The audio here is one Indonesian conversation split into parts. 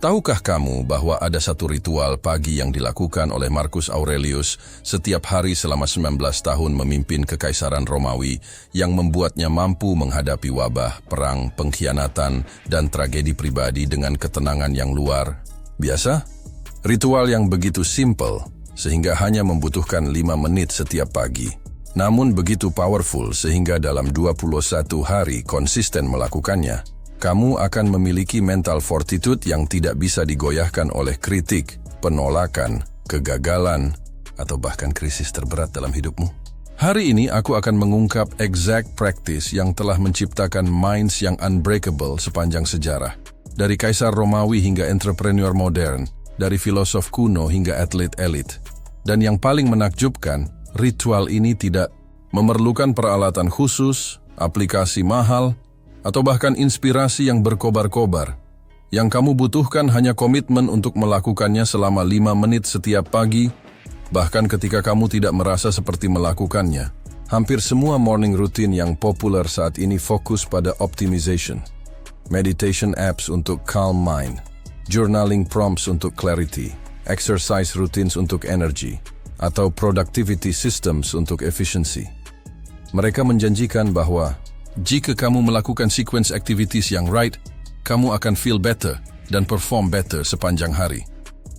Tahukah kamu bahwa ada satu ritual pagi yang dilakukan oleh Marcus Aurelius setiap hari selama 19 tahun memimpin Kekaisaran Romawi yang membuatnya mampu menghadapi wabah, perang, pengkhianatan, dan tragedi pribadi dengan ketenangan yang luar biasa? Ritual yang begitu simple sehingga hanya membutuhkan 5 menit setiap pagi. Namun begitu powerful sehingga dalam 21 hari konsisten melakukannya, kamu akan memiliki mental fortitude yang tidak bisa digoyahkan oleh kritik, penolakan, kegagalan, atau bahkan krisis terberat dalam hidupmu. Hari ini aku akan mengungkap exact practice yang telah menciptakan minds yang unbreakable sepanjang sejarah. Dari kaisar Romawi hingga entrepreneur modern, dari filosof kuno hingga atlet elit. Dan yang paling menakjubkan, ritual ini tidak memerlukan peralatan khusus, aplikasi mahal, atau bahkan inspirasi yang berkobar-kobar. Yang kamu butuhkan hanya komitmen untuk melakukannya selama 5 menit setiap pagi, bahkan ketika kamu tidak merasa seperti melakukannya. Hampir semua morning routine yang populer saat ini fokus pada optimization. Meditation apps untuk calm mind, journaling prompts untuk clarity, exercise routines untuk energy, atau productivity systems untuk efficiency. Mereka menjanjikan bahwa jika kamu melakukan sequence activities yang right, kamu akan feel better dan perform better sepanjang hari.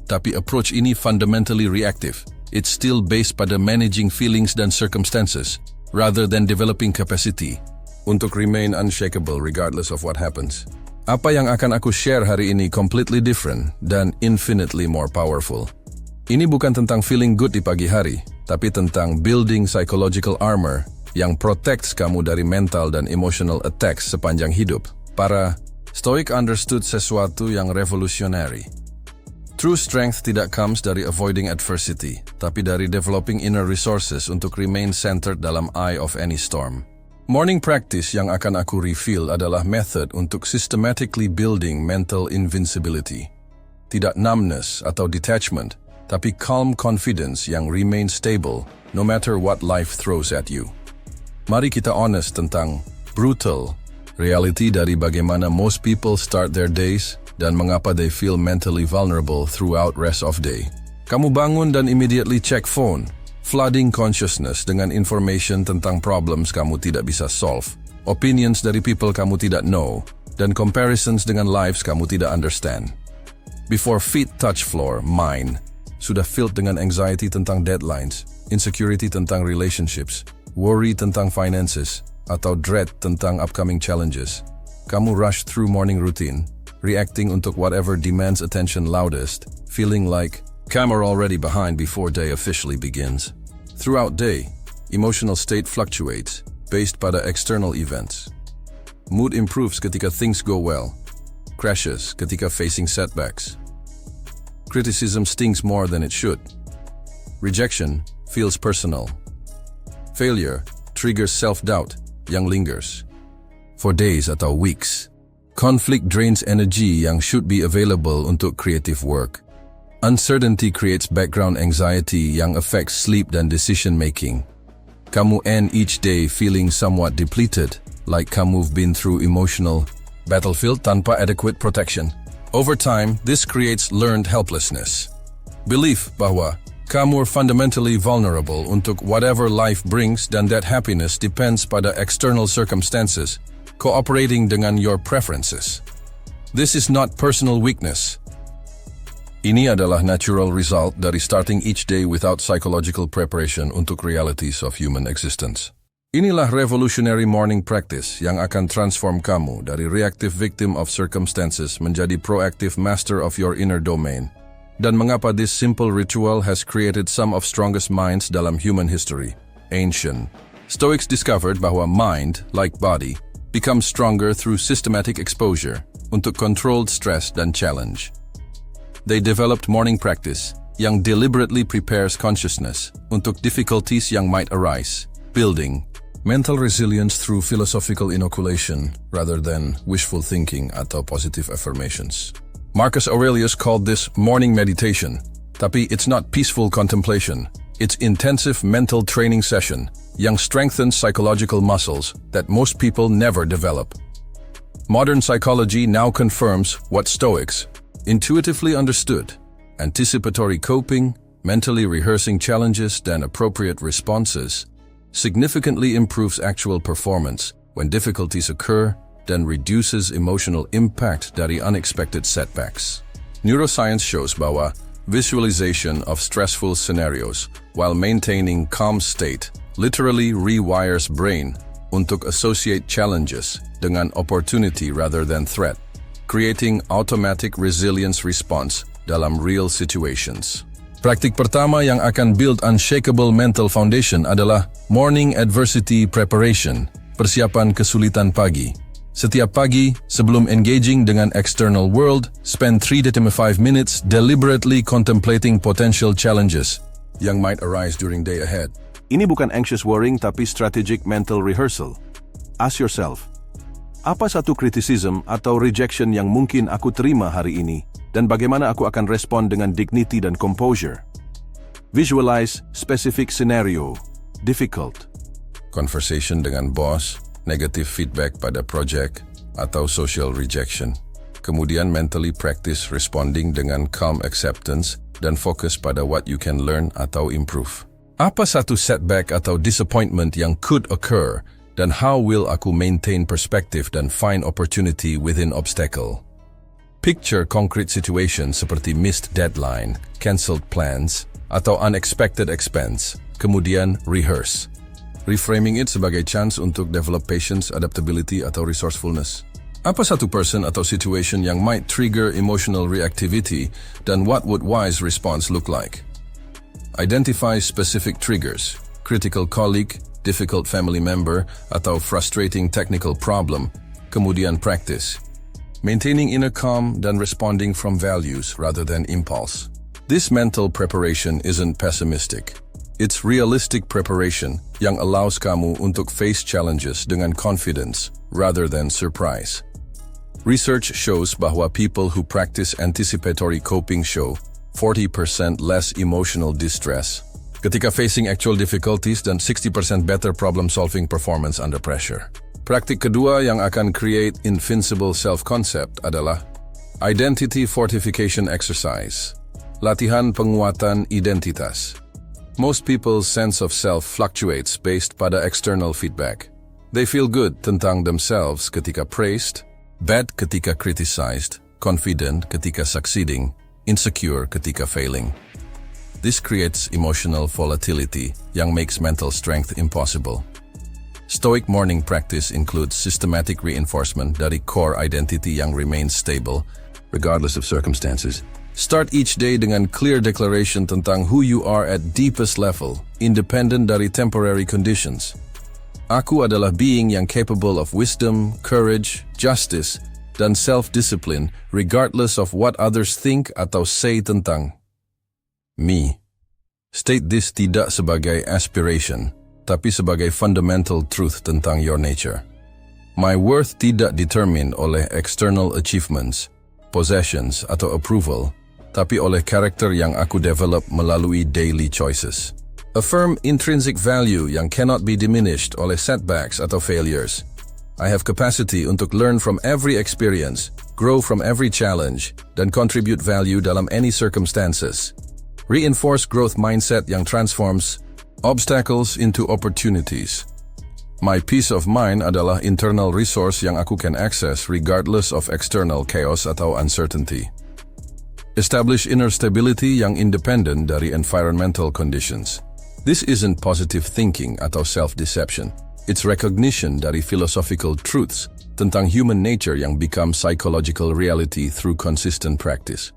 Tapi approach ini fundamentally reactive. It's still based pada managing feelings dan circumstances, rather than developing capacity untuk remain unshakable regardless of what happens. Apa yang akan aku share hari ini completely different dan infinitely more powerful. Ini bukan tentang feeling good di pagi hari, tapi tentang building psychological armor yang protects kamu dari mental dan emotional attacks sepanjang hidup. Para Stoic understood sesuatu yang revolutionary. True strength tidak comes dari avoiding adversity, tapi dari developing inner resources untuk remain centered dalam eye of any storm. Morning practice yang akan aku reveal adalah method untuk systematically building mental invincibility. Tidak numbness atau detachment, tapi calm confidence yang remain stable no matter what life throws at you. Mari kita honest tentang brutal reality dari bagaimana most people start their days dan mengapa they feel mentally vulnerable throughout rest of day. Kamu bangun dan immediately check phone, flooding consciousness dengan information tentang problems kamu tidak bisa solve, opinions dari people kamu tidak know, dan comparisons dengan lives kamu tidak understand. Before feet touch floor, mind sudah filled dengan anxiety tentang deadlines, insecurity tentang relationships, worry tentang finances, atau dread tentang upcoming challenges. Kamu rush through morning routine, reacting untuk whatever demands attention loudest, feeling like you're already behind before day officially begins. Throughout day, emotional state fluctuates based pada external events. Mood improves ketika things go well, crashes ketika facing setbacks. Criticism stings more than it should. Rejection feels personal. Failure triggers self-doubt yang lingers for days atau weeks. Conflict drains energy yang should be available untuk creative work. Uncertainty creates background anxiety yang affects sleep dan decision-making. Kamu end each day feeling somewhat depleted, like kamu've been through emotional battlefield tanpa adequate protection. Over time, this creates learned helplessness. Belief bahwa kamu fundamentally vulnerable untuk whatever life brings dan that happiness depends pada external circumstances, cooperating dengan your preferences. This is not personal weakness. Ini adalah natural result dari starting each day without psychological preparation untuk realities of human existence. Inilah revolutionary morning practice yang akan transform kamu dari reactive victim of circumstances menjadi proactive master of your inner domain. Dan mengapa this simple ritual has created some of strongest minds dalam human history. Ancient Stoics discovered bahwa mind, like body, becomes stronger through systematic exposure untuk controlled stress dan challenge. They developed morning practice yang deliberately prepares consciousness untuk difficulties yang might arise, building mental resilience through philosophical inoculation rather than wishful thinking atau positive affirmations. Marcus Aurelius called this morning meditation, tapi it's not peaceful contemplation. It's intensive mental training session yang strengthens psychological muscles that most people never develop. Modern psychology now confirms what Stoics Intuitively understood, anticipatory coping, mentally rehearsing challenges then appropriate responses, significantly improves actual performance when difficulties occur, then reduces emotional impact dari unexpected setbacks. Neuroscience shows bahwa visualization of stressful scenarios while maintaining calm state literally rewires brain untuk associate challenges dengan opportunity rather than threat, creating automatic resilience response dalam real situations. Praktik pertama yang akan build unshakable mental foundation adalah morning adversity preparation, persiapan kesulitan pagi. Setiap pagi, sebelum engaging dengan external world, spend 3 to 5 minutes deliberately contemplating potential challenges yang might arise during day ahead. Ini bukan anxious worrying tapi strategic mental rehearsal. Ask yourself, apa satu criticism atau rejection yang mungkin aku terima hari ini? Dan bagaimana aku akan respon dengan dignity dan composure? Visualize specific scenario. Difficult. Conversation dengan boss, negative feedback pada project, atau social rejection. Kemudian mentally practice responding dengan calm acceptance dan fokus pada what you can learn atau improve. Apa satu setback atau disappointment yang could occur, dan how will aku maintain perspective dan find opportunity within obstacle? Picture concrete situations seperti missed deadline, cancelled plans, atau unexpected expense. Kemudian rehearse. Reframing it sebagai chance untuk develop patience, adaptability, atau resourcefulness. Apa satu person atau situation yang might trigger emotional reactivity, dan what would wise response look like? Identify specific triggers, critical colleague, difficult family member, atau frustrating technical problem. Kemudian practice. Maintaining inner calm dan responding from values rather than impulse. This mental preparation isn't pessimistic. It's realistic preparation yang allows kamu untuk face challenges dengan confidence rather than surprise. Research shows bahwa people who practice anticipatory coping show 40% less emotional distress ketika facing actual difficulties dan 60% better problem-solving performance under pressure. Praktik kedua yang akan create invincible self-concept adalah identity fortification exercise, latihan penguatan identitas. Most people's sense of self fluctuates based pada external feedback. They feel good tentang themselves ketika praised, bad ketika criticized, confident ketika succeeding, insecure ketika failing. This creates emotional volatility yang makes mental strength impossible. Stoic morning practice includes systematic reinforcement dari core identity yang remains stable, regardless of circumstances. Start each day dengan clear declaration tentang who you are at deepest level, independent dari temporary conditions. Aku adalah being yang capable of wisdom, courage, justice, dan self-discipline, regardless of what others think atau say tentang me. State this tidak sebagai aspiration, tapi sebagai fundamental truth tentang your nature. My worth tidak determined oleh external achievements, possessions, atau approval, tapi oleh karakter yang aku develop melalui daily choices. Affirm intrinsic value yang cannot be diminished oleh setbacks atau failures. I have capacity untuk learn from every experience, grow from every challenge, dan contribute value dalam any circumstances. Reinforce growth mindset yang transforms obstacles into opportunities. My peace of mind adalah internal resource yang aku can access regardless of external chaos atau uncertainty. Establish inner stability yang independent dari environmental conditions. This isn't positive thinking atau self-deception. It's recognition dari philosophical truths tentang human nature yang become psychological reality through consistent practice.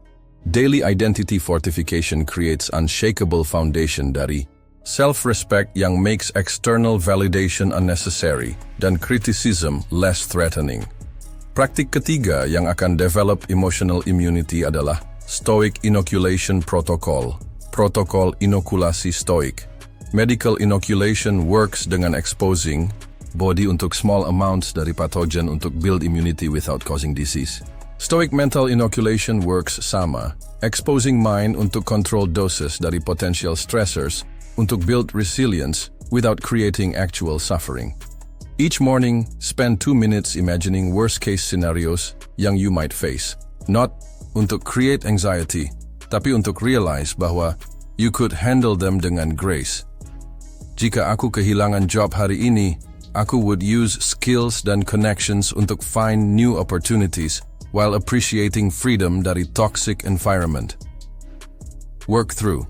Daily identity fortification creates unshakable foundation dari self-respect yang makes external validation unnecessary dan criticism less threatening. Praktik ketiga yang akan develop emotional immunity adalah Stoic Inoculation Protocol, protokol inokulasi stoik. Medical inoculation works dengan exposing body untuk small amounts dari pathogen untuk build immunity without causing disease. Stoic mental inoculation works sama, exposing mind untuk control doses dari potential stressors untuk build resilience without creating actual suffering. Each morning, spend 2 minutes imagining worst-case scenarios yang you might face. Not untuk create anxiety, tapi untuk realize bahwa you could handle them dengan grace. Jika aku kehilangan job hari ini, aku would use skills dan connections untuk find new opportunities while appreciating freedom dari toxic environment. Work through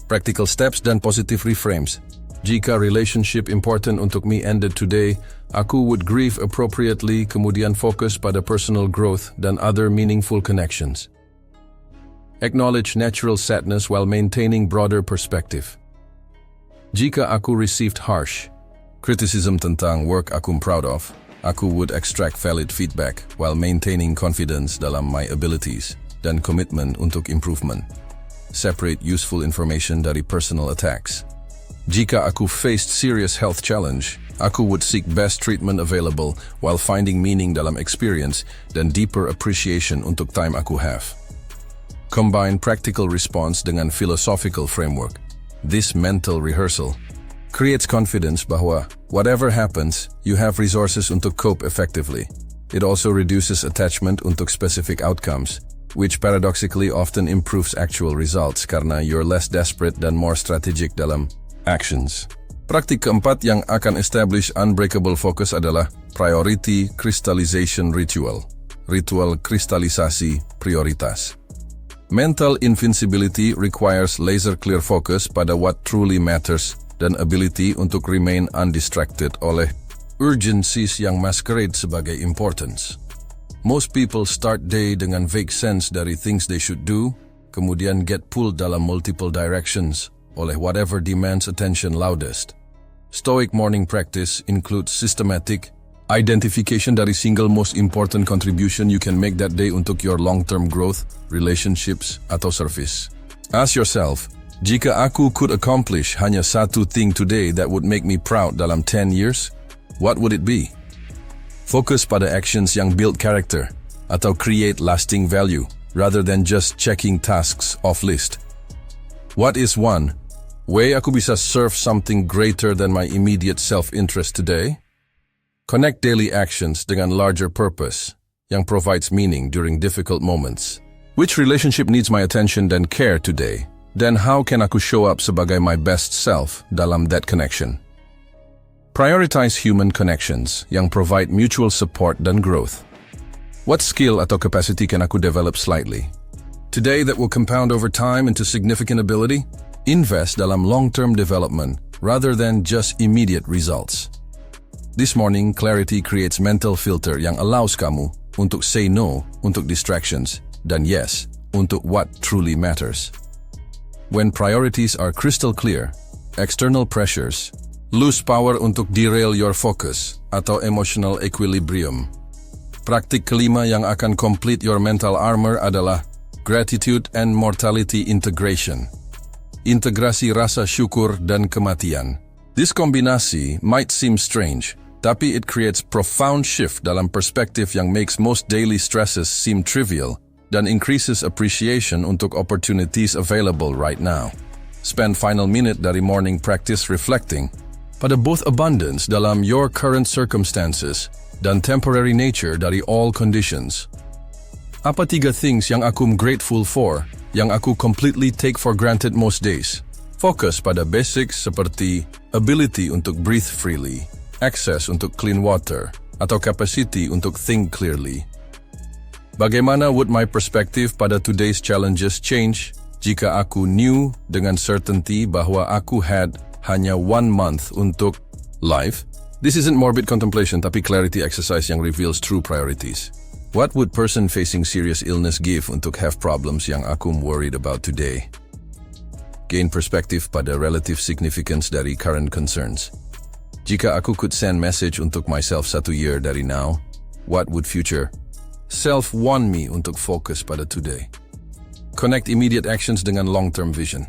practical steps dan positive reframes. Jika relationship important untuk me ended today, aku would grieve appropriately, kemudian fokus pada personal growth dan other meaningful connections. Acknowledge natural sadness while maintaining broader perspective. Jika aku received harsh criticism tentang work aku proud of, aku would extract valid feedback while maintaining confidence dalam my abilities dan commitment untuk improvement. Separate useful information dari personal attacks. Jika aku faced serious health challenge, aku would seek best treatment available while finding meaning dalam experience dan deeper appreciation untuk time aku have. Combine practical response dengan philosophical framework. This mental rehearsal creates confidence bahwa whatever happens, you have resources untuk cope effectively. It also reduces attachment untuk specific outcomes, which paradoxically often improves actual results karena you're less desperate dan more strategic dalam actions. Praktik keempat yang akan establish unbreakable focus adalah priority crystallization ritual. Ritual kristalisasi prioritas. Mental invincibility requires laser clear focus pada what truly matters dan ability untuk remain undistracted oleh urgencies yang masquerade sebagai importance. Most people start day dengan vague sense dari things they should do, kemudian get pulled dalam multiple directions oleh whatever demands attention loudest. Stoic morning practice includes systematic identification dari single most important contribution you can make that day untuk your long-term growth, relationships, atau service. Ask yourself, jika aku could accomplish hanya satu thing today that would make me proud dalam 10 years, what would it be? Fokus pada actions yang build character atau create lasting value rather than just checking tasks off list. What is one way aku bisa serve something greater than my immediate self-interest today? Connect daily actions dengan larger purpose yang provides meaning during difficult moments. Which relationship needs my attention dan care today? Then how can aku show up sebagai my best self dalam that connection? Prioritize human connections yang provide mutual support dan growth. What skill atau capacity can aku develop slightly today that will compound over time into significant ability? Invest dalam long-term development rather than just immediate results. This morning, clarity creates mental filter yang allows kamu untuk say no untuk distractions dan yes untuk what truly matters. When priorities are crystal clear, external pressures lose power untuk derail your focus atau emotional equilibrium. Praktik kelima yang akan complete your mental armor adalah gratitude and mortality integration. Integrasi rasa syukur dan kematian. This kombinasi might seem strange, tapi it creates profound shift dalam perspektif yang makes most daily stresses seem trivial dan increases appreciation untuk opportunities available right now. Spend final minute dari morning practice reflecting pada both abundance dalam your current circumstances dan temporary nature dari all conditions. Apa 3 things yang aku grateful for, yang aku completely take for granted most days? Fokus pada basics seperti ability untuk breathe freely, access untuk clean water, atau capacity untuk think clearly. Bagaimana would my perspective pada today's challenges change jika aku knew dengan certainty bahwa aku had hanya 1 month untuk life? This isn't morbid contemplation tapi clarity exercise yang reveals true priorities. What would person facing serious illness give untuk have problems yang aku worried about today? Gain perspective pada relative significance dari current concerns. Jika aku could send message untuk myself 1 year dari now, what would future self want me untuk fokus pada today? Connect immediate actions dengan long-term vision.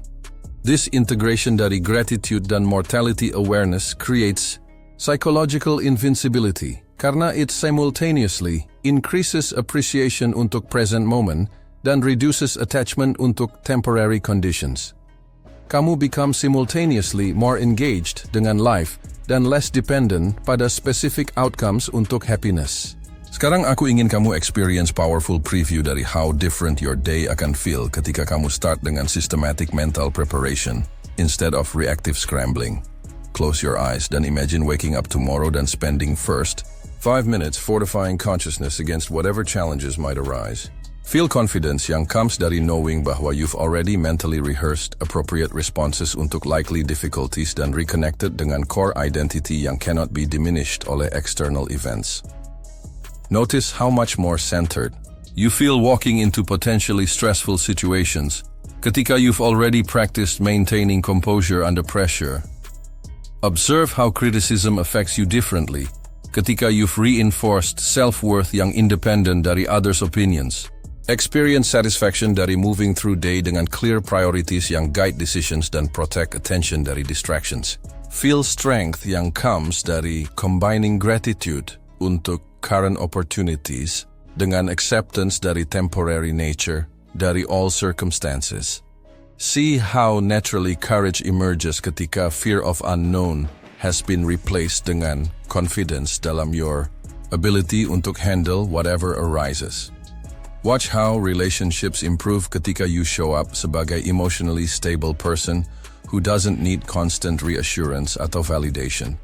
This integration dari gratitude dan mortality awareness creates psychological invincibility karena it simultaneously increases appreciation untuk present moment dan reduces attachment untuk temporary conditions. Kamu become simultaneously more engaged dengan life dan less dependent pada specific outcomes untuk happiness. Sekarang aku ingin kamu experience powerful preview dari how different your day akan feel ketika kamu start dengan systematic mental preparation instead of reactive scrambling. Close your eyes dan imagine waking up tomorrow dan spending first 5 minutes fortifying consciousness against whatever challenges might arise. Feel confidence yang comes dari knowing bahwa you've already mentally rehearsed appropriate responses untuk likely difficulties dan reconnected dengan core identity yang cannot be diminished oleh external events. Notice how much more centered you feel walking into potentially stressful situations ketika you've already practiced maintaining composure under pressure. Observe how criticism affects you differently ketika you've reinforced self-worth yang independent dari others' opinions. Experience satisfaction dari moving through day dengan clear priorities yang guide decisions dan protect attention dari distractions. Feel strength yang comes dari combining gratitude untuk current opportunities dengan acceptance dari temporary nature dari all circumstances. See how naturally courage emerges ketika fear of unknown has been replaced dengan confidence dalam your ability untuk handle whatever arises. Watch how relationships improve ketika you show up sebagai emotionally stable person who doesn't need constant reassurance atau validation.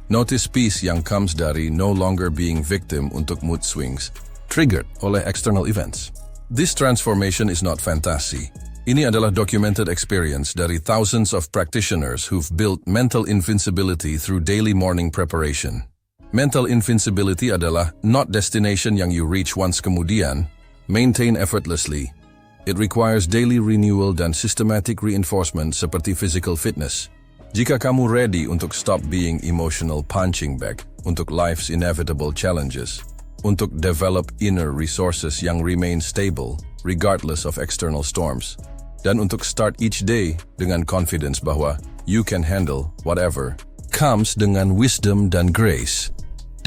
Notice peace yang comes dari no longer being victim untuk mood swings, triggered oleh external events. This transformation is not fantasy. Ini adalah documented experience dari thousands of practitioners who've built mental invincibility through daily morning preparation. Mental invincibility adalah not destination yang you reach once kemudian, maintain effortlessly. It requires daily renewal dan systematic reinforcement seperti physical fitness. Jika kamu ready untuk stop being emotional punching bag untuk life's inevitable challenges, untuk develop inner resources yang remain stable regardless of external storms, dan untuk start each day dengan confidence bahwa you can handle whatever comes dengan wisdom dan grace,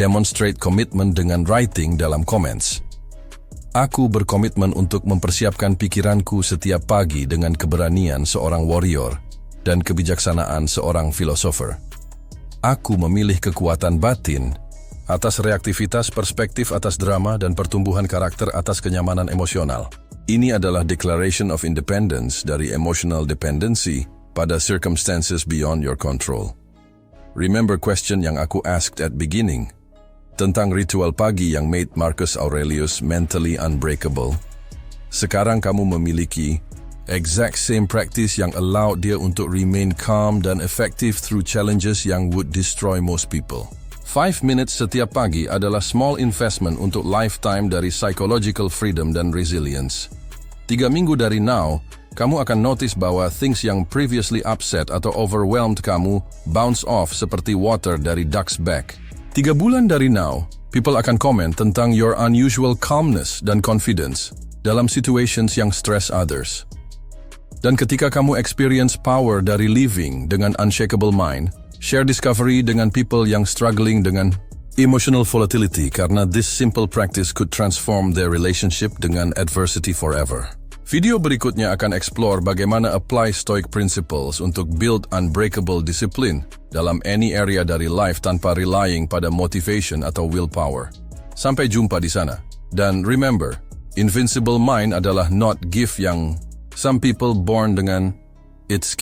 demonstrate commitment dengan writing dalam comments. Aku berkomitmen untuk mempersiapkan pikiranku setiap pagi dengan keberanian seorang warrior dan kebijaksanaan seorang filosofer. Aku memilih kekuatan batin atas reaktivitas perspektif atas drama dan pertumbuhan karakter atas kenyamanan emosional. Ini adalah declaration of independence dari emotional dependency pada circumstances beyond your control. Remember question yang aku asked at beginning tentang ritual pagi yang made Marcus Aurelius mentally unbreakable. Sekarang kamu memiliki exact same practice yang allowed dia untuk remain calm dan effective through challenges yang would destroy most people. 5 minutes setiap pagi adalah small investment untuk lifetime dari psychological freedom dan resilience. 3 minggu dari now, kamu akan notice bahwa things yang previously upset atau overwhelmed kamu bounce off seperti water dari duck's back. 3 bulan dari now, people akan komen tentang your unusual calmness dan confidence dalam situations yang stress others. Dan ketika kamu experience power dari living dengan unshakable mind, share discovery dengan people yang struggling dengan emotional volatility karena this simple practice could transform their relationship dengan adversity forever. Video berikutnya akan explore bagaimana apply stoic principles untuk build unbreakable discipline dalam any area dari life tanpa relying pada motivation atau willpower. Sampai jumpa di sana. Dan remember, invincible mind adalah not gift yang some people born dengan. It's